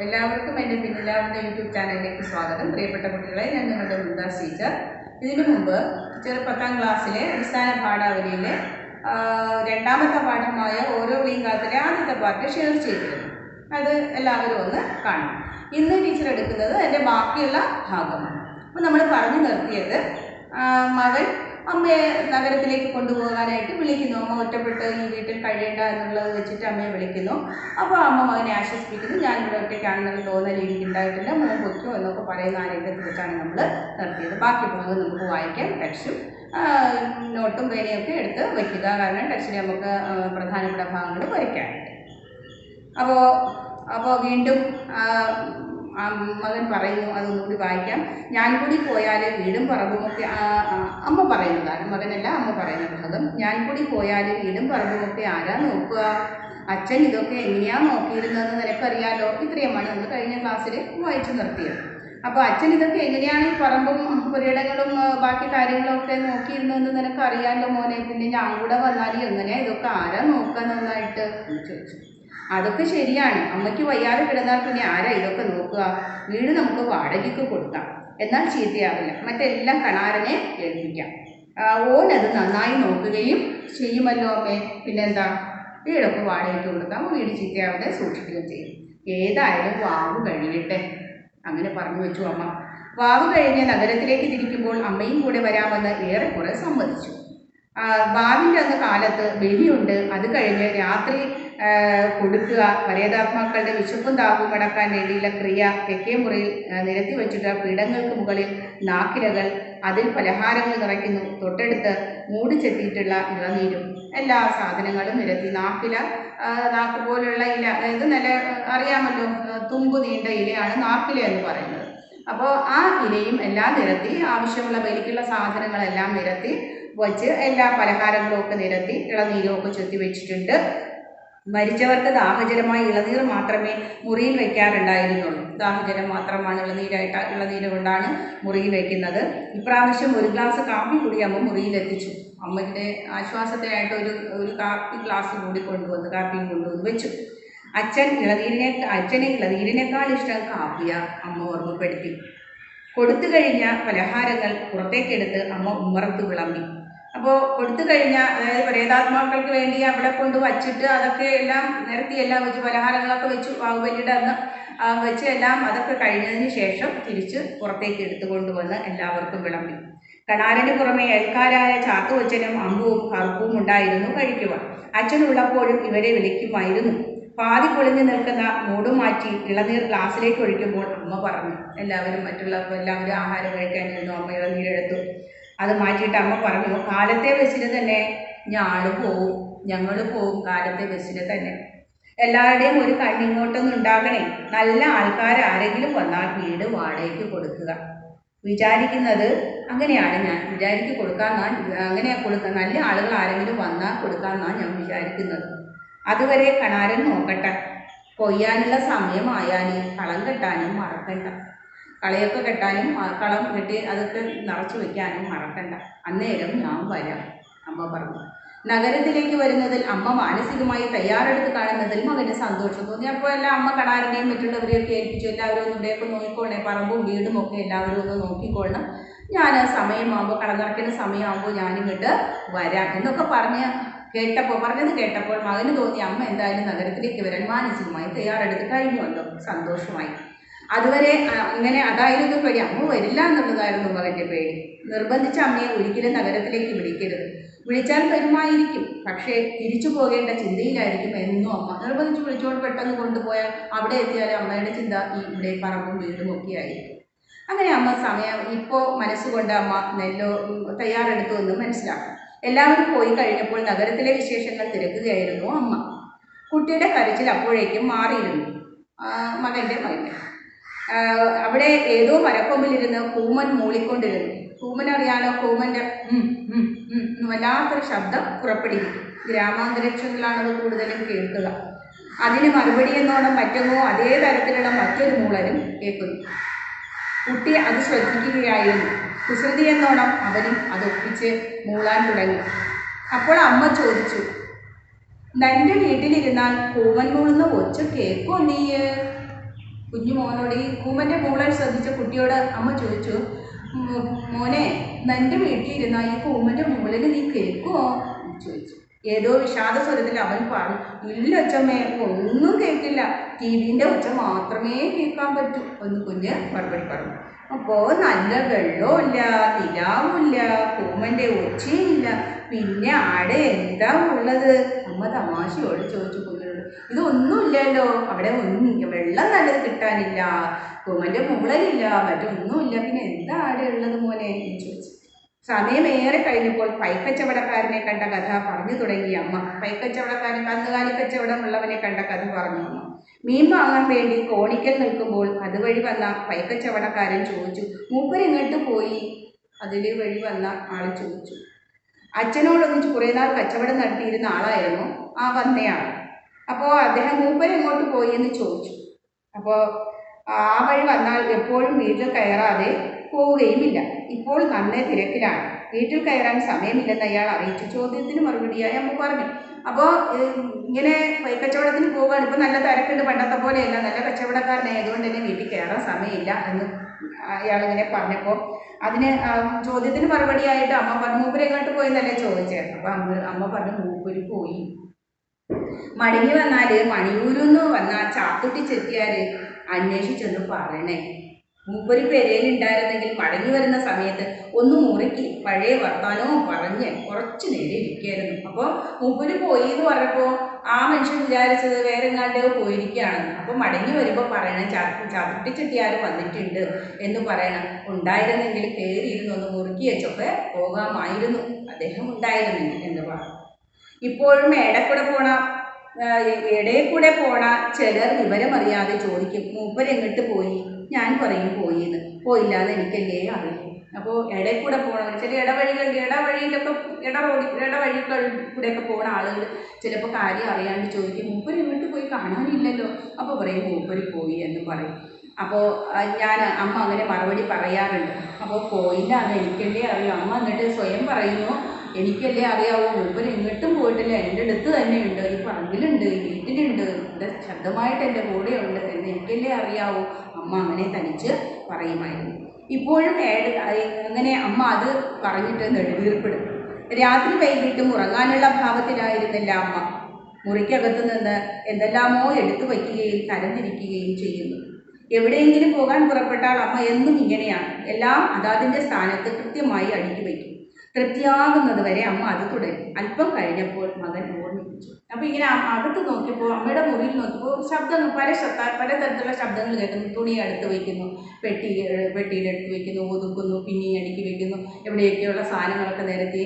എല്ലാവർക്കും എൻ്റെ പിന്നിലാവുന്ന യൂട്യൂബ് ചാനലിലേക്ക് സ്വാഗതം. പ്രിയപ്പെട്ട കുട്ടികളെ, ഞാൻ നിങ്ങളുടെ മുംതാസ് ടീച്ചർ. ഇതിനു മുമ്പ് 10ാം ക്ലാസ്സിലെ അടിസ്ഥാന പാഠാവലിയിലെ രണ്ടാമത്തെ പാഠമായ ഓരോ വിളിയും കാത്തിലെ ആദ്യത്തെ പാർട്ട് ഷെയർ ചെയ്തിരുന്നു. അത് എല്ലാവരും ഒന്ന് കാണണം. ഇന്ന് ടീച്ചർ എടുക്കുന്നത് അതിൻ്റെ ബാക്കിയുള്ള ഭാഗമാണ്. അപ്പോൾ നമ്മൾ പറഞ്ഞു നിർത്തിയത് മകൻ അമ്മയെ നഗരത്തിലേക്ക് കൊണ്ടുപോകാനായിട്ട് വിളിക്കുന്നു. അമ്മ ഒറ്റപ്പെട്ട് ഈ വീട്ടിൽ കഴിയേണ്ട എന്നുള്ളത് വെച്ചിട്ട് അമ്മയെ വിളിക്കുന്നു. അപ്പോൾ അമ്മ മകനെ ആശ്വസിപ്പിക്കുന്നു. ഞാനിവിടെ ഒറ്റയ്ക്കാണെന്നുള്ള തോന്നൽ എനിക്കുണ്ടായിട്ടില്ല, മോൻ പൊയ്ക്കോ എന്നൊക്കെ പറയുന്ന ആ രംഗത്തെക്കുറിച്ചാണ് നമ്മൾ നിർത്തിയത്. ബാക്കി ഭാഗം നമുക്ക് വായിക്കാം. ടെക്സ്റ്റും നോട്ടും പേനയൊക്കെ എടുത്ത് വയ്ക്കുക, കാരണം ടെക്സ്റ്റിൽ നമുക്ക് പ്രധാനപ്പെട്ട ഭാഗങ്ങൾ വരയ്ക്കാനുണ്ട്. അപ്പോൾ വീണ്ടും മകൻ പറയുന്നു, അതൊന്നുകൂടി വായിക്കാം. ഞാൻ കൂടി പോയാൽ വീടും പറമ്പുമൊക്കെ, അമ്മ പറയുന്നതാണ്, മകനല്ല അമ്മ പറയുന്ന ഭാഗം. ഞാൻ കൂടി പോയാൽ വീടും പറമ്പുമൊക്കെ ആരാ നോക്കുക? അച്ഛൻ ഇതൊക്കെ എങ്ങനെയാണ് നോക്കിയിരുന്നതെന്ന് നിനക്കറിയാലോ. ഇത്രയുമാണ് നമ്മൾ കഴിഞ്ഞ ക്ലാസ്സിൽ വായിച്ചു നിർത്തിയത്. അപ്പോൾ അച്ഛൻ ഇതൊക്കെ എങ്ങനെയാണ് ഈ പറമ്പും പുരയിടങ്ങളും ബാക്കി കാര്യങ്ങളൊക്കെ നോക്കിയിരുന്നതെന്ന് നിനക്കറിയാമല്ലോ മോനെ. പിന്നെ ഞാൻ കൂടെ വന്നാൽ എങ്ങനെയാണ് ഇതൊക്കെ ആരാ നോക്കുക നന്നായിട്ട് ചോദിച്ചു. അതൊക്കെ ശരിയാണ്, അമ്മയ്ക്ക് വയ്യാതെ കിടന്നാൽ പിന്നെ ആരാ ഇതൊക്കെ നോക്കുക? വീട് നമുക്ക് വാടകയ്ക്ക് കൊടുക്കാം, എന്നാൽ ചീത്തയാവില്ല. മറ്റെല്ലാം കണാരനെ ഏൽപ്പിക്കാം. ഓനത് നന്നായി നോക്കുകയും ചെയ്യുമല്ലോ അമ്മേ. പിന്നെന്താ, വീടൊക്കെ വാടകയ്ക്ക് കൊടുക്കാം, വീട് ചീത്തയാവാതെ സൂക്ഷിക്കുകയും ചെയ്യും. ഏതായാലും വാവ് കഴിയട്ടെ. അങ്ങനെ പറഞ്ഞു വെച്ചു അമ്മ. വാവ് കഴിഞ്ഞ് നഗരത്തിലേക്ക് തിരിക്കുമ്പോൾ അമ്മയും കൂടെ വരാമെന്ന് ഏറെക്കുറെ സമ്മതിച്ചു. വാവിൻ്റെ അന്ന് കാലത്ത് ബലിയുണ്ട്. അത് കഴിഞ്ഞ് രാത്രി കൊടുക്കുക. പരേതാത്മാക്കളുടെ വിശപ്പും താപവും അടക്കാൻ വേണ്ടിയുള്ള ക്രിയ. തെക്കേ മുറിയിൽ നിരത്തി വെച്ചിട്ട് പീഠങ്ങൾക്ക് മുകളിൽ നാക്കിലകൾ, അതിൽ പലഹാരങ്ങൾ നിറയ്ക്കുന്നു. തൊട്ടടുത്ത് മൂടി ചെത്തിയിട്ടുള്ള ഇളനീരും എല്ലാ സാധനങ്ങളും നിരത്തി. നാക്ക് പോലുള്ള ഇല, അതായത് നല്ല അറിയാമല്ലോ, തുമ്പ് നീണ്ട ഇലയാണ് നാക്കില എന്ന് പറയുന്നത്. അപ്പോൾ ആ ഇലയും എല്ലാം നിരത്തി, ആവശ്യമുള്ള ബലിക്കുള്ള സാധനങ്ങളെല്ലാം നിരത്തി വച്ച്, എല്ലാ പലഹാരങ്ങളും ഒക്കെ നിരത്തി, ഇളനീരും ഒക്കെ ചെത്തി വെച്ചിട്ടുണ്ട്. മരിച്ചവർക്ക് ദാഹജലമായി ഇളനീർ മാത്രമേ മുറിയിൽ വയ്ക്കാറുണ്ടായിരുന്നുള്ളൂ. ദാഹജലം മാത്രമാണ് ഇളനീര് കൊണ്ടാണ് മുറിയിൽ വയ്ക്കുന്നത്. ഇപ്രാവശ്യം ഒരു ഗ്ലാസ് കാപ്പി കൂടി അമ്മ മുറിയിലെത്തിച്ചു. അമ്മയുടെ ആശ്വാസത്തിനായിട്ട് ഒരു കാപ്പി ഗ്ലാസ് കൂടി കാപ്പിയും കൊണ്ടുവന്ന് വെച്ചു. അച്ഛനെ ഇളനീരിനേക്കാൾ ഇഷ്ടം കാപ്പിയാ, അമ്മ ഓർമ്മപ്പെടുത്തി. കൊടുത്തു കഴിഞ്ഞ പലഹാരങ്ങൾ പുറത്തേക്കെടുത്ത് അമ്മ ഉമ്മറത്ത് വിളമ്പി. അപ്പോൾ കൊടുത്തു കഴിഞ്ഞ, അതായത് പ്രേതാത്മാക്കൾക്ക് വേണ്ടി അവിടെ കൊണ്ട് വച്ചിട്ട് അതൊക്കെ എല്ലാം നിരത്തി എല്ലാം വെച്ച് പലഹാരങ്ങളൊക്കെ വെച്ചു. ബാഹുബലിയുടെ അന്ന് വെച്ച് എല്ലാം അതൊക്കെ കഴിഞ്ഞതിന് ശേഷം തിരിച്ച് പുറത്തേക്ക് എടുത്തു കൊണ്ടുവന്ന് എല്ലാവർക്കും വിളമ്പി. കണാരന് പുറമെ അയൽക്കാരായ ചാത്തുവച്ചനും അമ്പുവും കറുപ്പും ഉണ്ടായിരുന്നു കഴിക്കുവാൻ. അച്ഛനുള്ളപ്പോഴും ഇവരെ വിളിക്കുമായിരുന്നു. പാതി പൊളിഞ്ഞു നിൽക്കുന്ന മൂട് മാറ്റി ഇളനീർ ഗ്ലാസ്സിലേക്ക് ഒഴിക്കുമ്പോൾ അമ്മ പറഞ്ഞു. എല്ലാവരും ആഹാരം കഴിക്കാനിരുന്നു. അമ്മ ഇളനീരെടുത്തു. അത് മാറ്റിയിട്ട് അമ്മ പറഞ്ഞു, കാലത്തെ ബസ്സിന് തന്നെ ഞങ്ങൾ പോവും കാലത്തെ ബസ്സിന് തന്നെ. എല്ലാവരുടെയും ഒരു കണ്ണിങ്ങോട്ടൊന്നും ഉണ്ടാകണേ. നല്ല ആൾക്കാർ ആരെങ്കിലും വന്നാൽ വീട് വാടകയ്ക്ക് കൊടുക്കുക. വിചാരിക്കുന്നത് അങ്ങനെയാണ് ഞാൻ. നല്ല ആളുകൾ ആരെങ്കിലും വന്നാൽ കൊടുക്കാമെന്നാണ് ഞാൻ വിചാരിക്കുന്നത്. അതുവരെ കണാരൻ നോക്കട്ടെ. കൊയ്യാനുള്ള സമയമായാൽ കളം കെട്ടാനും മറക്കണ്ട. കളയൊക്കെ കെട്ടാനും കളം കെട്ടി അതൊക്കെ നിറച്ചു വയ്ക്കാനും മറക്കണ്ട. അന്നേരം ഞാൻ വരാം, അമ്മ പറഞ്ഞു. നഗരത്തിലേക്ക് വരുന്നതിൽ അമ്മ മാനസികമായി തയ്യാറെടുത്ത് കാണുന്നതിൽ മകന് സന്തോഷം തോന്നി. അപ്പോൾ എല്ലാം അമ്മ കണാരനെയും മറ്റുള്ളവരെയൊക്കെ ഏൽപ്പിച്ചു. എല്ലാവരും ഒന്ന് ഇവിടെയൊക്കെ നോക്കിക്കോളണേ, പറമ്പും വീടും ഒക്കെ എല്ലാവരും ഒന്ന് നോക്കിക്കൊള്ളണം. ഞാൻ സമയമാകുമ്പോൾ, കടന്നിറക്കുന്ന സമയമാകുമ്പോൾ ഞാനിങ്ങോട്ട് വരാം എന്നൊക്കെ പറഞ്ഞത് കേട്ടപ്പോൾ മകന് തോന്നി അമ്മ എന്തായാലും നഗരത്തിലേക്ക് വരാൻ മാനസികമായി തയ്യാറെടുത്ത് കഴിഞ്ഞുവല്ലോ. സന്തോഷമായി. അതുവരെ അതായിരുന്നു പേടി. അമ്മ വരില്ല എന്നുള്ളതായിരുന്നു മകൻ്റെ പേടി. നിർബന്ധിച്ച അമ്മയെ ഒരിക്കലും നഗരത്തിലേക്ക് വിളിക്കരുത്. വിളിച്ചാൽ വരുമായിരിക്കും, പക്ഷേ തിരിച്ചു പോകേണ്ട ചിന്തയിലായിരിക്കും എന്നും അമ്മ. നിർബന്ധിച്ച് വിളിച്ചുകൊണ്ട് പെട്ടെന്ന് കൊണ്ടുപോയാൽ അവിടെ എത്തിയാൽ അമ്മയുടെ ചിന്ത ഇവിടെ പറമ്പും വീടും ഒക്കെ ആയിരിക്കും. അങ്ങനെ അമ്മ ഇപ്പോൾ മനസ്സുകൊണ്ട് അമ്മ തയ്യാറെടുത്തു എന്ന് മനസ്സിലാക്കും. എല്ലാവരും പോയി കഴിഞ്ഞപ്പോൾ നഗരത്തിലെ വിശേഷങ്ങൾ തിരക്കുകയായിരുന്നു അമ്മ. കുട്ടിയുടെ കരച്ചിൽ അപ്പോഴേക്കും മാറിയിരുന്നു. മകൻ്റെ അവിടെ ഏതോ മരക്കൊമ്പിലിരുന്ന് കൂമൻ മൂളിക്കൊണ്ടിരുന്നു. കൂമൻ അറിയാലോ, കൂമൻ്റെ വല്ലാത്തൊരു ശബ്ദം പുറപ്പെടുവിക്കും. ഗ്രാമാന്തരീക്ഷങ്ങളിലാണത് കൂടുതലും കേൾക്കുക. അതിന് മറുപടി എന്നോണം മറ്റെങ്ങോ അതേ തരത്തിലുള്ള മറ്റൊരു മൂളലും കേൾക്കുന്നു. കുട്ടി അത് ശ്രദ്ധിക്കുകയായിരുന്നു. കുസൃതി എന്നോണം അവനും അതൊപ്പിച്ച് മൂളാൻ തുടങ്ങി. അപ്പോൾ അമ്മ ചോദിച്ചു, നിന്റെ വീട്ടിലിരുന്നാൽ കൂവൻ മൂളുന്ന ഒച്ച കേൾക്കോ നീ? കുഞ്ഞു മോനോട്, ഈ കൂമൻ്റെ മോളെ ശ്രദ്ധിച്ച കുട്ടിയോട് അമ്മ ചോദിച്ചു, മോനെ നിൻ്റെ വീട്ടിലിരുന്ന ഈ കൂമൻ്റെ മോളിൽ നീ കേൾക്കുമോ ചോദിച്ചു. ഏതോ വിഷാദ സ്വരത്തിൽ അവൻ പറഞ്ഞു, ഇല്ല അച്ഛമ്മേ, ഒന്നും കേൾക്കില്ല, ടിവിൻ്റെ ഒച്ച മാത്രമേ കേൾക്കാൻ പറ്റൂ എന്ന് കുഞ്ഞ് മറുപടി പറഞ്ഞു. അപ്പോൾ നല്ല വെള്ളമില്ല, നിലാവുമില്ല, കൂമൻ്റെ ഒച്ചയില്ല, പിന്നെ ആടെ എന്താ ഉള്ളത്? അമ്മ തമാശയോട് ചോദിച്ചു കുഞ്ഞിനോട്. ഇതൊന്നുമില്ലല്ലോ, അവിടെ ഒന്നും വെള്ളം നല്ലത് കിട്ടാനില്ല, കൂമൻ്റെ മുകളിലില്ല, മറ്റൊന്നുമില്ല, പിന്നെ എന്താ ആടെ ഉള്ളത് മോനെ എന്ന് ചോദിച്ചു. സമയമേറെ കഴിഞ്ഞപ്പോൾ പൈക്കച്ചവടക്കാരനെ കണ്ട കഥ പറഞ്ഞു തുടങ്ങി അമ്മ. പൈക്കച്ചവടക്കാരൻ, കന്നുകാലി കച്ചവടമുള്ളവനെ കണ്ട കഥ പറഞ്ഞു അമ്മ. മീൻ വാങ്ങാൻ വേണ്ടി കോണിക്കൽ നിൽക്കുമ്പോൾ അതുവഴി വന്ന പൈക്കച്ചവടക്കാരൻ ചോദിച്ചു, മൂപ്പരെങ്ങോട്ട് പോയി? അതിൽ വഴി വന്ന ആൾ ചോദിച്ചു. അച്ഛനോടൊന്നിച്ച് കുറേ നാൾ കച്ചവടം നടത്തിയിരുന്ന ആളായിരുന്നു ആ വന്നയാൾ. അപ്പോൾ അദ്ദേഹം മൂപ്പരെങ്ങോട്ട് പോയി എന്ന് ചോദിച്ചു. അപ്പോൾ ആ വഴി വന്നാൽ എപ്പോഴും വീട്ടിൽ കയറാതെ പോവുകയുമില്ല, ഇപ്പോൾ നന്നേ തിരക്കിലാണ്, വീട്ടിൽ കയറാൻ സമയമില്ലെന്ന് അയാൾ അറിയിച്ചു. ചോദ്യത്തിന് മറുപടിയായി അമ്മ പറഞ്ഞു. അപ്പോൾ ഇങ്ങനെ കച്ചവടത്തിന് പോവുകയാണ്, ഇപ്പോൾ നല്ല തിരക്കുണ്ട്, പണ്ടത്തെ പോലെയല്ല, നല്ല കച്ചവടക്കാരനായതുകൊണ്ട് തന്നെ വീട്ടിൽ കയറാൻ സമയമില്ല എന്ന് അയാളിങ്ങനെ പറഞ്ഞപ്പോൾ അതിന് ചോദ്യത്തിന് മറുപടിയായിട്ട് അമ്മ പറഞ്ഞു, മൂപ്പര് എങ്ങോട്ട് പോയെന്നല്ലേ ചോദിച്ചത്. അപ്പോൾ അമ്മ പറഞ്ഞു, മൂപ്പര് പോയി. മടങ്ങി വന്നാൽ മണിയൂരിൽ വന്ന ചാത്തുട്ടി ചെത്തിയാൽ അന്വേഷിച്ചൊന്ന് പറയണേ. മൂപ്പര് പെരയിലുണ്ടായിരുന്നെങ്കിൽ മടങ്ങി വരുന്ന സമയത്ത് ഒന്ന് മുറിക്ക് പഴയ വർത്താനവും പറഞ്ഞ് കുറച്ച് നേരം ഇരിക്കുകയായിരുന്നു. അപ്പോൾ മൂപ്പര് പോയി എന്ന് പറഞ്ഞപ്പോൾ ആ മനുഷ്യൻ വിചാരിച്ചത് വേറെ എങ്ങാണ്ട് പോയിരിക്കുകയാണ്. അപ്പോൾ മടങ്ങി വരുമ്പോൾ പറയണം, ചാത്തുട്ടി ചെട്ടിയാർ വന്നിട്ടുണ്ട് എന്ന് പറയണം. ഉണ്ടായിരുന്നെങ്കിൽ കയറിയിരുന്ന് ഒന്ന് മുറുക്കി വെച്ചൊക്കെ പോകാമായിരുന്നു അദ്ദേഹം ഉണ്ടായിരുന്നെങ്കിൽ എന്ന് പറഞ്ഞു. ഇപ്പോഴും ഇടയിൽ കൂടെ പോണ ചിലർ വിവരമറിയാതെ ചോദിക്കും, മൂപ്പരെങ്ങോട്ട് പോയി? ഞാൻ പറയും പോയി എന്ന്. പോയില്ലാതെ എനിക്കല്ലേ അറിയും. അപ്പോൾ ഇടയിൽ കൂടെ പോകണവർ, ചില ഇടവഴികളിൽ കൂടെയൊക്കെ പോകുന്ന ആളുകൾ ചിലപ്പോൾ കാര്യം അറിയാണ്ട് ചോദിക്കും, മൂപ്പര് എങ്ങോട്ട് പോയി? കാണാനില്ലല്ലോ. അപ്പോൾ പറയും മൂപ്പര് പോയി എന്ന് പറയും. അപ്പോൾ അമ്മ അങ്ങനെ മറുപടി പറയാറുണ്ട്. അപ്പോൾ പോയില്ല, അത് എനിക്കല്ലേ അറിയാം. അമ്മ എന്നിട്ട് സ്വയം പറയുന്നു, എനിക്കല്ലേ അറിയാവൂ, മൂപ്പര് എങ്ങോട്ടും പോയിട്ടില്ല, എൻ്റെ അടുത്ത് തന്നെയുണ്ട്, ഈ പറമ്പിലുണ്ട്, ഈ വീട്ടിലുണ്ട്, എൻ്റെ ശബ്ദമായിട്ട് എൻ്റെ കൂടെയുണ്ട് എന്ന് എനിക്കല്ലേ അറിയാവൂ. അമ്മ അങ്ങനെ തനിച്ച് പറയുമായിരുന്നു. ഇപ്പോഴും അങ്ങനെ അമ്മ അത് പറഞ്ഞിട്ട് നെടുവീർപ്പിടും. രാത്രി വൈകിട്ടും ഉറങ്ങാനുള്ള ഭാവത്തിലായിരുന്നില്ല അമ്മ. മുറിക്കകത്ത് നിന്ന് എന്തെല്ലാമോ എടുത്തു വയ്ക്കുകയും തരംതിരിക്കുകയും ചെയ്യുന്നു. എവിടെയെങ്കിലും പോകാൻ പുറപ്പെട്ടാൽ അമ്മ എന്നും ഇങ്ങനെയാണ്, എല്ലാം അതാതിൻ്റെ സ്ഥാനത്ത് കൃത്യമായി അടുക്കി വയ്ക്കും. തൃപ്തിയാകുന്നത് വരെ അമ്മ അത് തുടരും. അല്പം കഴിഞ്ഞപ്പോൾ മകൻ ഓർമ്മിപ്പിച്ചു. അപ്പോൾ ഇങ്ങനെ അകത്ത് നോക്കിയപ്പോൾ, അമ്മയുടെ മുറിയിൽ നോക്കിയപ്പോൾ ശബ്ദങ്ങൾ, പലതരത്തിലുള്ള ശബ്ദങ്ങൾ കേൾക്കുന്നു. തുണി അടുത്ത് വയ്ക്കുന്നു, പെട്ടിയിലെടുത്ത് വയ്ക്കുന്നു, ഒതുക്കുന്നു, പിന്നെയും അടുക്കി വയ്ക്കുന്നു, എവിടെയൊക്കെയുള്ള സാധനങ്ങളൊക്കെ നിരത്തി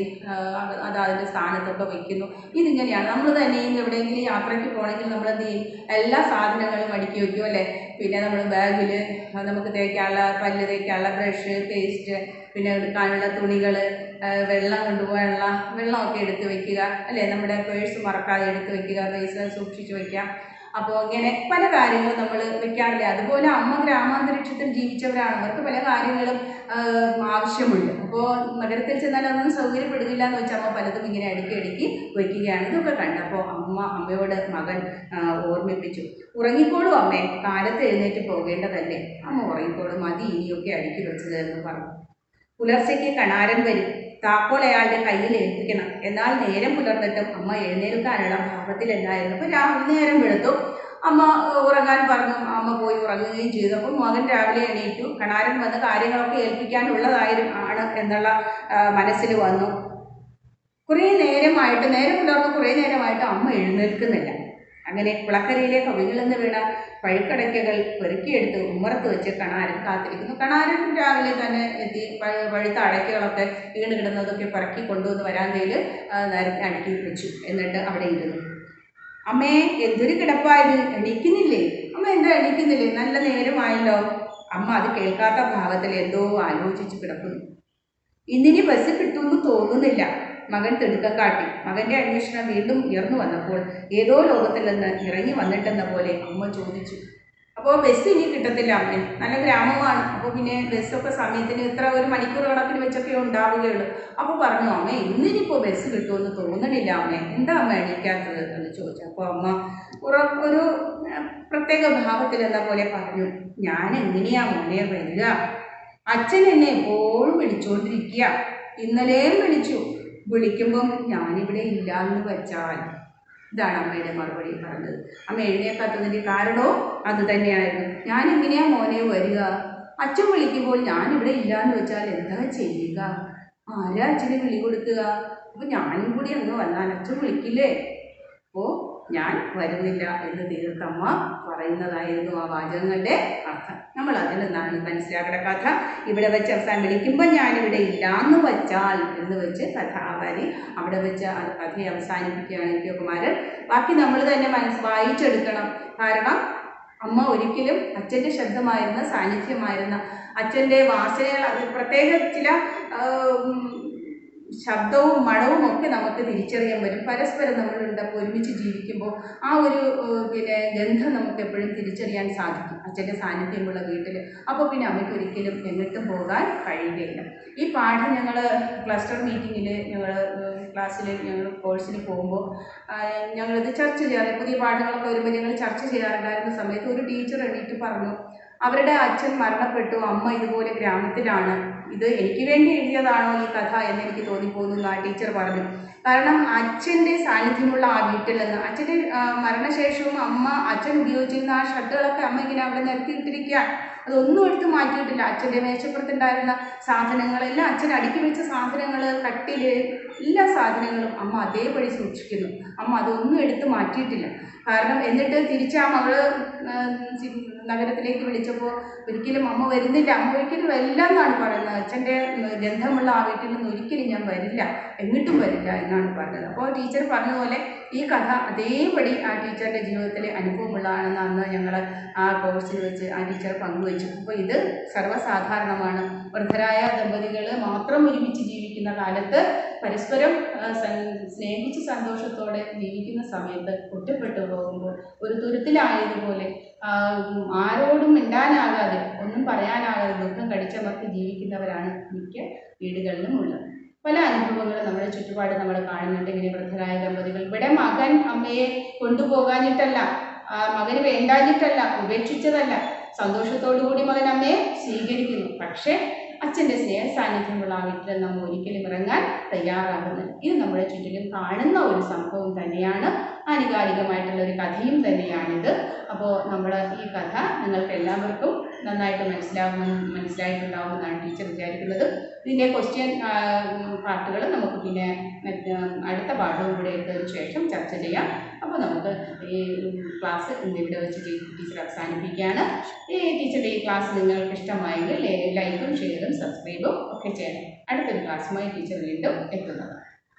അതിൻ്റെ സ്ഥാനത്തൊക്കെ വയ്ക്കുന്നു. ഇതിങ്ങനെയാണ്. നമ്മൾ തന്നെയും എവിടെയെങ്കിലും യാത്രയ്ക്ക് പോകണമെങ്കിൽ നമ്മൾ എന്ത് ചെയ്യും? എല്ലാ സാധനങ്ങളും അടുക്കി വയ്ക്കും അല്ലേ. പിന്നെ നമ്മൾ ബാഗിൽ നമുക്ക് തേക്കാനുള്ള, പല്ല് തേക്കാനുള്ള ബ്രഷ്, പേസ്റ്റ്, പിന്നെ എടുക്കാനുള്ള തുണികൾ, വെള്ളം കൊണ്ടുപോകാനുള്ള വെള്ളമൊക്കെ എടുത്ത് വയ്ക്കുക അല്ലേ. നമ്മുടെ പേഴ്സ് മറക്കാതെ എടുത്ത് വയ്ക്കുക, പൈസ സൂക്ഷിച്ച് വയ്ക്കുക. അപ്പോൾ ഇങ്ങനെ പല കാര്യങ്ങളും നമ്മൾ വെക്കാറില്ല. അതുപോലെ അമ്മ ഗ്രാമാന്തരീക്ഷത്തിൽ ജീവിച്ചവരാണ്, അവർക്ക് പല കാര്യങ്ങളും ആവശ്യമുണ്ട്. അപ്പോൾ നഗരത്തിൽ ചെന്നാൽ അതൊന്നും സൗകര്യപ്പെടുകയില്ല എന്ന് വെച്ചാൽ അമ്മ പലതും ഇങ്ങനെ അടുക്കി വയ്ക്കുകയാണ്. ഇതൊക്കെ കണ്ടപ്പോൾ അമ്മയോട് മകൻ ഓർമ്മിപ്പിച്ചു. ഉറങ്ങിക്കോളൂ അമ്മേ, കാലത്ത് എഴുന്നേറ്റ് പോകേണ്ടതല്ലേ. അമ്മ ഉറങ്ങിക്കോളും, മതി ഇനിയൊക്കെ അടുക്കി വെച്ചത് എന്ന് പറഞ്ഞു. പുലർച്ചയ്ക്ക് കണാരൻ വരും, താക്കോൽ അയാളുടെ കയ്യിൽ ഏൽപ്പിക്കണം. എന്നാൽ നേരം പുലർന്നിട്ടും അമ്മ എഴുന്നേൽക്കാനുള്ള ഭാവത്തിലല്ലായിരുന്നു. അപ്പോൾ നേരം വെളുത്തു, അമ്മ ഉറങ്ങാൻ പറഞ്ഞു. അമ്മ പോയി ഉറങ്ങുകയും ചെയ്തു. അപ്പോൾ മകൻ രാവിലെ എണീറ്റു. കണാരൻ വന്ന് കാര്യങ്ങളൊക്കെ ഏൽപ്പിക്കാനുള്ളതാണ് എന്നുള്ള മനസ്സിൽ വന്നു. നേരം പുലർന്ന് കുറേ നേരമായിട്ട് അമ്മ എഴുന്നേൽക്കുന്നില്ല. അങ്ങനെ കുളക്കരയിലെ കവികളിൽ നിന്ന് വീണ പഴുക്കടയ്ക്കകൾ പെറുക്കിയെടുത്ത് ഉമ്മറത്ത് വെച്ച് കണാരൻ കാത്തിരിക്കുന്നു. കണാരൻ രാവിലെ തന്നെ എത്തി പഴുത്ത അടയ്ക്കകളൊക്കെ വീണ് കിടന്നതൊക്കെ പറക്കി കൊണ്ടുവന്ന് വരാന്തയിൽ അടുക്കി വെച്ചു. എന്നിട്ട് അവിടെ ഇരുന്നു. അമ്മേ, എന്തൊരു കിടപ്പായത്, എണീക്കുന്നില്ലേ? അമ്മ എന്താ എണീക്കുന്നില്ലേ? നല്ല നേരമായല്ലോ. അമ്മ അത് കേൾക്കാത്ത ഭാവത്തിൽ എന്തോ ആലോചിച്ച് കിടക്കുന്നു. ഇന്നിനി ബസ് കിട്ടുമെന്ന് തോന്നുന്നില്ല. മകൻ തിടുക്കം കാട്ടി. മകൻ്റെ അന്വേഷണം വീണ്ടും ഉയർന്നു വന്നപ്പോൾ ഏതോ ലോകത്തിൽ നിന്ന് ഇറങ്ങി വന്നിട്ടെന്ന പോലെ അമ്മ ചോദിച്ചു. അപ്പോൾ ബസ് ഇനി കിട്ടത്തില്ല അമ്മേ, നല്ല ഗ്രാമമാണ്. അപ്പോൾ പിന്നെ ബസ്സൊക്കെ സമയത്തിന് ഇത്ര ഒരു മണിക്കൂർ കണക്കിന് വെച്ചൊക്കെ ഉണ്ടാവുകയുള്ളൂ. അപ്പോൾ പറഞ്ഞു, അമ്മേ ഇന്നിനിപ്പോൾ ബസ് കിട്ടുമെന്ന് തോന്നണില്ല അമ്മേ, എന്താ അമ്മ എണീക്കാത്തത് എന്ന് ചോദിച്ചു. അപ്പോൾ അമ്മ ഒരു പ്രത്യേക ഭാവത്തിൽ എന്ന പോലെ പറഞ്ഞു, ഞാൻ എങ്ങനെയാ മോനെ വരിക? അച്ഛൻ എന്നെ എപ്പോഴും വിളിച്ചുകൊണ്ടിരിക്കുക. ഇന്നലെയും വിളിച്ചു. വിളിക്കുമ്പം ഞാനിവിടെ ഇല്ല എന്ന് വച്ചാൽ. ഇതാണ് അമ്മയുടെ മറുപടി പറഞ്ഞത്. അമ്മ എഴുന്നേക്കാത്തതിൻ്റെ കാരണവും അത് തന്നെയായിരുന്നു. ഞാൻ എങ്ങനെയാ മോനെ വരിക? അച്ഛൻ വിളിക്കുമ്പോൾ ഞാനിവിടെ ഇല്ല എന്ന് വെച്ചാൽ എന്താ ചെയ്യുക? ആരാ അച്ഛന് വിളി കൊടുക്കുക? അപ്പോൾ ഞാനും കൂടി അങ്ങ് വന്നാൽ അച്ഛൻ വിളിക്കില്ലേ? അപ്പോൾ ഞാൻ വരുന്നില്ല എന്ന് തീർത്തമ്മ പറയുന്നതായിരുന്നു ആ വാചകങ്ങളുടെ അർത്ഥം. നമ്മൾ അതിൽ നിന്നാണ് മനസ്സിലാക്കേണ്ട. കഥ ഇവിടെ വെച്ച് അവസാനം വിളിക്കുമ്പോൾ ഞാനിവിടെ ഇല്ല എന്ന് വച്ചാൽ എന്ന് വെച്ച് കഥാകാരി അവിടെ വെച്ച് കഥയെ അവസാനിപ്പിക്കുകയാണ് കുമാരൻ. ബാക്കി നമ്മൾ തന്നെ വായിച്ചെടുക്കണം. കാരണം അമ്മ ഒരിക്കലും അച്ഛൻ്റെ ശബ്ദമായിരുന്ന, സാന്നിധ്യമായിരുന്ന, അച്ഛൻ്റെ വാസനകൾ, അത് പ്രത്യേക ചില ശബ്ദവും മണവും ഒക്കെ നമുക്ക് തിരിച്ചറിയാൻ പറ്റും. പരസ്പരം നമ്മളുണ്ടപ്പോൾ ഒരുമിച്ച് ജീവിക്കുമ്പോൾ ആ ഒരു ഗന്ധം നമുക്ക് എപ്പോഴും തിരിച്ചറിയാൻ സാധിക്കും അച്ഛൻ്റെ സാന്നിധ്യമുള്ള വീട്ടിൽ. അപ്പോൾ പിന്നെ അമ്മയ്ക്ക് ഒരിക്കലും എങ്ങോട്ടും പോകാൻ കഴിയുകയില്ല. ഈ പാഠം ഞങ്ങൾ ക്ലസ്റ്റർ മീറ്റിങ്ങിൽ ഞങ്ങൾ കോഴ്സിന് പോകുമ്പോൾ ഞങ്ങളിത് ചർച്ച ചെയ്യാറ്, പുതിയ പാഠങ്ങളൊക്കെ വരുമ്പോൾ ഞങ്ങൾ ചർച്ച ചെയ്യാറുണ്ടായിരുന്ന സമയത്ത് ഒരു ടീച്ചർ എണീറ്റ് പറഞ്ഞു, അവരുടെ അച്ഛൻ മരണപ്പെട്ടു, അമ്മ ഇതുപോലെ ഗ്രാമത്തിലാണ്, ഇത് എനിക്ക് വേണ്ടി എഴുതിയതാണോ ഈ കഥ എന്നെനിക്ക് തോന്നിപ്പോകുന്നു ആ ടീച്ചർ പറഞ്ഞു. കാരണം അച്ഛൻ്റെ സാന്നിധ്യമുള്ള ആ വീട്ടിൽ നിന്ന്, അച്ഛൻ്റെ മരണശേഷവും അച്ഛൻ ഉപയോഗിച്ചിരുന്ന ആ ഷർട്ടുകളൊക്കെ അമ്മ ഇങ്ങനെ അവിടെ നിരത്തിയിട്ടിരിക്കുകയാണ്. അതൊന്നും എടുത്ത് മാറ്റിയിട്ടില്ല. അച്ഛൻ്റെ മേശപ്പുറത്തുണ്ടായിരുന്ന സാധനങ്ങളെല്ലാം, അച്ഛൻ അടുക്കി വെച്ച സാധനങ്ങൾ, കട്ടിൽ, എല്ലാ സാധനങ്ങളും അമ്മ അതേപടി സൂക്ഷിക്കുന്നു. അമ്മ അതൊന്നും എടുത്ത് മാറ്റിയിട്ടില്ല. കാരണം എന്നിട്ട് തിരിച്ച് ആ മകള് നഗരത്തിലേക്ക് വിളിച്ചപ്പോൾ ഒരിക്കലും അമ്മ വരുന്നില്ല, അമ്മ ഒരിക്കലും വരില്ല എന്നാണ് പറയുന്നത്. അച്ഛൻ്റെ ഗന്ധമുള്ള ആ വീട്ടിൽ നിന്ന് ഒരിക്കലും ഞാൻ വരില്ല, എങ്ങോട്ടും വരില്ല എന്നാണ് പറഞ്ഞത്. അപ്പോൾ ടീച്ചർ പറഞ്ഞ പോലെ ഈ കഥ അതേപടി ആ ടീച്ചറുടെ ജീവിതത്തിൽ അനുഭവമുള്ളതാണെന്ന് അന്ന് ഞങ്ങൾ ആ കോഴ്സിൽ വെച്ച് ആ ടീച്ചർ പങ്കുവച്ചു. അപ്പോൾ ഇത് സർവ്വസാധാരണമാണ്. വൃദ്ധരായ ദമ്പതികൾ മാത്രം ഒരുമിച്ച് ജീവിക്കുന്ന കാലത്ത് പരസ്പരം സ്നേഹിച്ച് സന്തോഷത്തോടെ ജീവിക്കുന്ന സമയത്ത് ഒറ്റപ്പെട്ടു പോകുമ്പോൾ ഒരു തുരുത്തിലായതുപോലെ ആരോടും മിണ്ടാനാകാതെ, ഒന്നും പറയാനാകാതെ ദുഃഖം കടിച്ചമർത്തി ജീവിക്കുന്നവരാണ് മിക്ക വീടുകളിലും ഉള്ളത്. പല അനുഭവങ്ങളും നമ്മുടെ ചുറ്റുപാട് നമ്മൾ കാണുന്നുണ്ട്. ഇങ്ങനെ വൃദ്ധരായ ദമ്പതികൾ, ഇവിടെ മകൻ അമ്മയെ കൊണ്ടുപോകാനിട്ടല്ല, മകന് വേണ്ടാഞ്ഞിട്ടല്ല, ഉപേക്ഷിച്ചതല്ല, സന്തോഷത്തോടു കൂടി മകൻ അമ്മയെ സ്വീകരിക്കുന്നു. പക്ഷേ അച്ഛൻ്റെ സ്നേഹ സാന്നിധ്യമുള്ള ആ വീട്ടിൽ നമ്മൾ ഒരിക്കലും ഇറങ്ങാൻ തയ്യാറാകുന്നത്. ഇത് നമ്മുടെ ചുറ്റിലും കാണുന്ന ഒരു സംഭവം തന്നെയാണ്, ആനുകാലികമായിട്ടുള്ള ഒരു കഥയും തന്നെയാണിത്. അപ്പോൾ നമ്മൾ ഈ കഥ നിങ്ങൾക്ക് എല്ലാവർക്കും നന്നായിട്ട് മനസ്സിലായിട്ടുണ്ടാവുമെന്നാണ് ടീച്ചർ വിചാരിക്കുന്നത്. ഇതിൻ്റെ ക്വസ്റ്റ്യൻ പാർട്ടുകൾ നമുക്ക് പിന്നെ അടുത്ത പാഠവും കൂടെ എടുത്തതിന് ശേഷം ചർച്ച ചെയ്യാം. അപ്പോൾ നമുക്ക് ഈ ക്ലാസ് ഇന്നിവിടെ വെച്ച് ടീച്ചർ അവസാനിപ്പിക്കുകയാണ്. ഈ ടീച്ചറുടെ ഈ ക്ലാസ് നിങ്ങൾക്ക് ഇഷ്ടമായെങ്കിൽ ലൈക്കും ഷെയറും സബ്സ്ക്രൈബും ഒക്കെ ചെയ്യണം. അടുത്തൊരു ക്ലാസ്സുമായി ടീച്ചർ വീണ്ടും എത്തുന്നതാണ്.